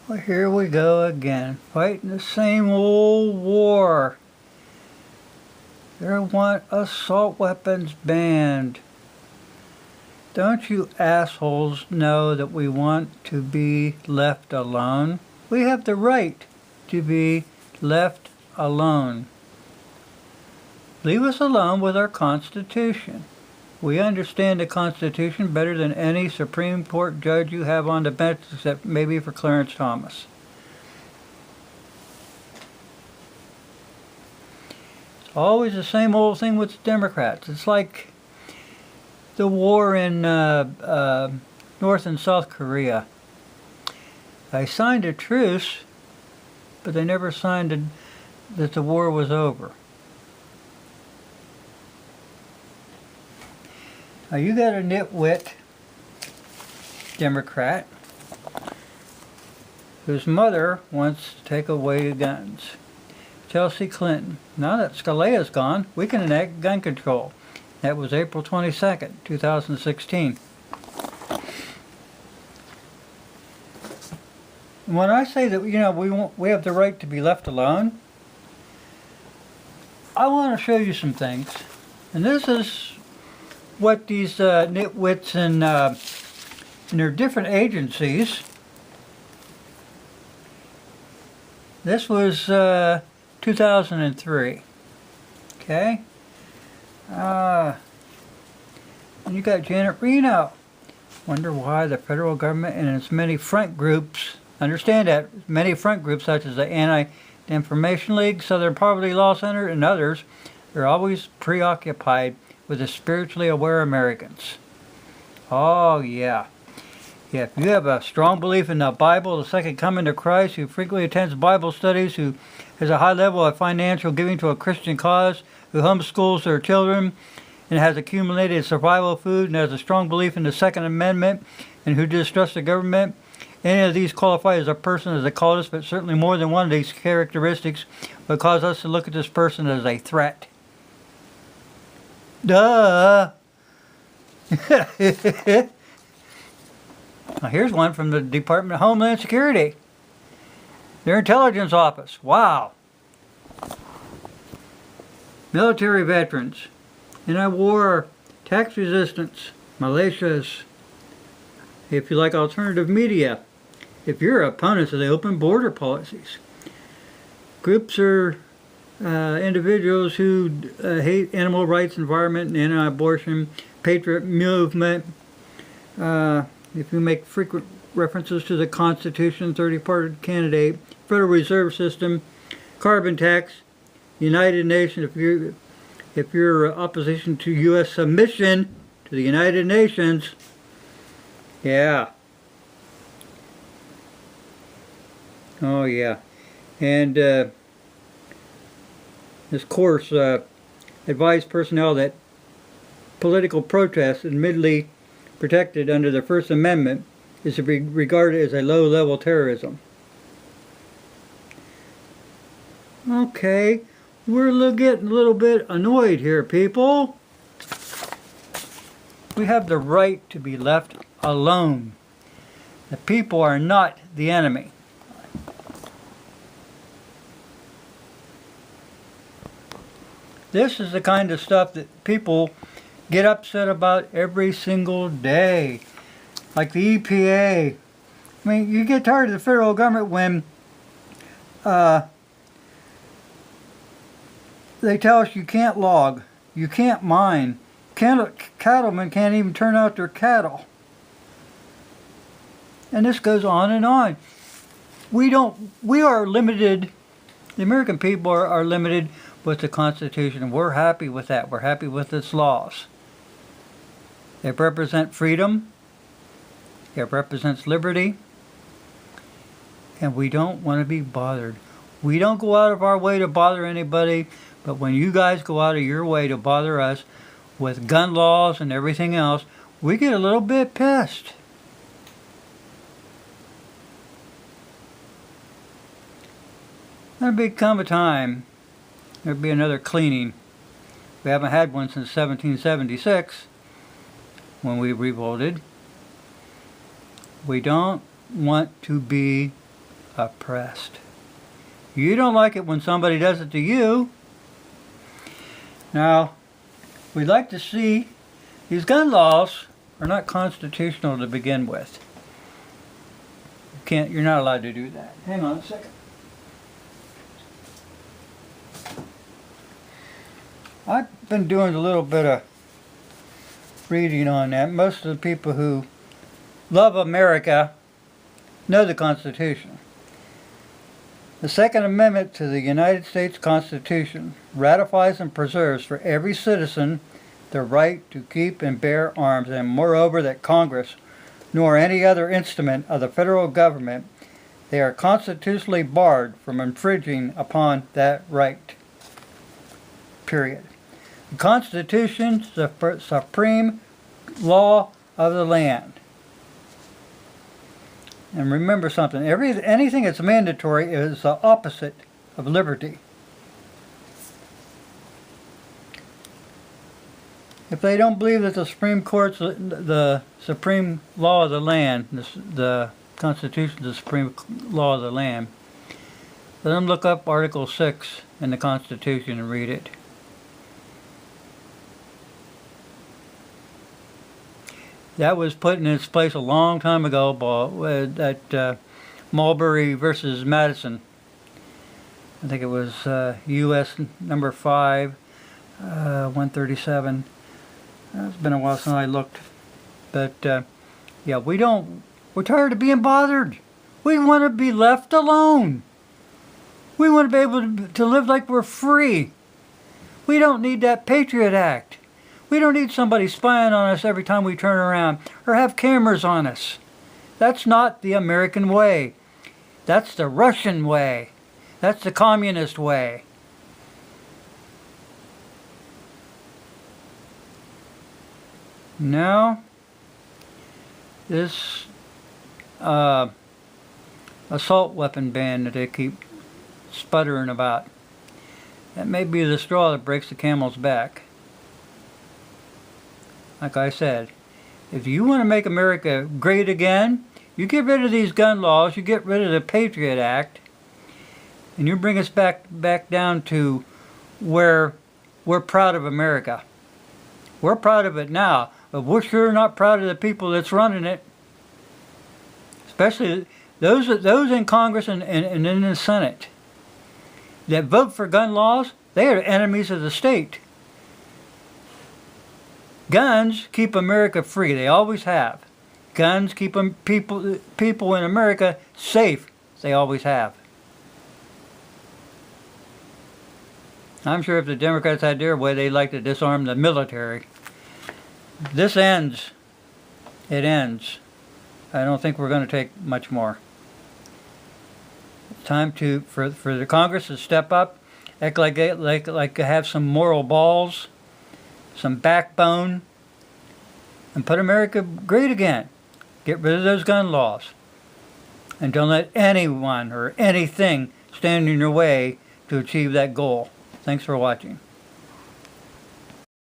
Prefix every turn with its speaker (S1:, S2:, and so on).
S1: Well, here we go again, fighting the same old war. They want assault weapons banned. Don't you assholes know that we want to be left alone? We have the right to be left alone. Leave us alone with our Constitution. We understand the Constitution better than any Supreme Court judge you have on the bench, except maybe for Clarence Thomas. It's always the same old thing with the Democrats. It's like the war in North and South Korea. They signed a truce, but they never signed that the war was over. Now you got a nitwit Democrat whose mother wants to take away guns. Chelsea Clinton. Now that Scalia's gone, we can enact gun control. That was April 22nd, 2016. When I say that, we have the right to be left alone, I want to show you some things. And this is what these nitwits in their different agencies. This was 2003. Okay? And you got Janet Reno. Wonder why the federal government and its many front groups, understand that, many front groups such as the Anti-Defamation League, Southern Poverty Law Center, and others, are always preoccupied with the spiritually aware Americans. Oh yeah. Yeah, if you have a strong belief in the Bible, the second coming of Christ, who frequently attends Bible studies, who has a high level of financial giving to a Christian cause, who homeschools their children, and has accumulated survival food, and has a strong belief in the Second Amendment, and who distrusts the government, any of these qualify as a person as a cultist, but certainly more than one of these characteristics would cause us to look at this person as a threat. Duh! Now here's one from the Department of Homeland Security. Their intelligence office. Wow. Military veterans. Anti-war, tax resistance, militias. If you like alternative media. If you're opponents of the open border policies. Groups are individuals who hate animal rights, environment, and anti-abortion, patriot movement. If you make frequent references to the Constitution, 30-party candidate, Federal Reserve System, carbon tax, United Nations. If you're opposition to U.S. submission to the United Nations, yeah. Oh yeah, and this course advised personnel that political protest, admittedly protected under the First Amendment, is to be regarded as a low-level terrorism. Okay, we're getting a little bit annoyed here, people. We have the right to be left alone. The people are not the enemy. This is the kind of stuff that people get upset about every single day. Like the EPA. I mean, you get tired of the federal government when they tell us you can't log, you can't mine. Cattlemen can't even turn out their cattle. And this goes on and on. We are limited, the American people are limited with the Constitution, and we're happy with that. We're happy with its laws. They represent freedom. It represents liberty. And we don't want to be bothered. We don't go out of our way to bother anybody, but when you guys go out of your way to bother us with gun laws and everything else, we get a little bit pissed. There'll become a time, there'll be another cleaning. We haven't had one since 1776, when we revolted. We don't want to be oppressed. You don't like it when somebody does it to you. Now, we'd like to see these gun laws are not constitutional to begin with. You're not allowed to do that. Hang on a second. I've been doing a little bit of reading on that. Most of the people who love America know the Constitution. The Second Amendment to the United States Constitution ratifies and preserves for every citizen the right to keep and bear arms, and moreover that Congress, nor any other instrument of the federal government, they are constitutionally barred from infringing upon that right. Period. The Constitution is the supreme law of the land. And remember something, anything that's mandatory is the opposite of liberty. If they don't believe that the Supreme Court's the supreme law of the land, the Constitution is the supreme law of the land, let them look up Article 6 in the Constitution and read it. That was put in its place a long time ago at Mulberry versus Madison. I think it was U.S. number 5, 137. It's been a while since I looked. But, yeah, we're tired of being bothered. We want to be left alone. We want to be able to live like we're free. We don't need that Patriot Act. We don't need somebody spying on us every time we turn around or have cameras on us. That's not the American way. That's the Russian way. That's the communist way. Now, this assault weapon ban that they keep sputtering about, that may be the straw that breaks the camel's back. Like I said, if you want to make America great again, you get rid of these gun laws, you get rid of the Patriot Act, and you bring us back down to where we're proud of America. We're proud of it now, but we're sure not proud of the people that's running it. Especially those in Congress and in the Senate that vote for gun laws. They are enemies of the state. Guns keep America free. They always have. Guns keep people in America safe. They always have. I'm sure if the Democrats had their way, they'd like to disarm the military. This ends. It ends. I don't think we're going to take much more. It's time for the Congress to step up, act like they have some moral balls, some backbone, and put America great again. Get rid of those gun laws. And don't let anyone or anything stand in your way to achieve that goal. Thanks for watching.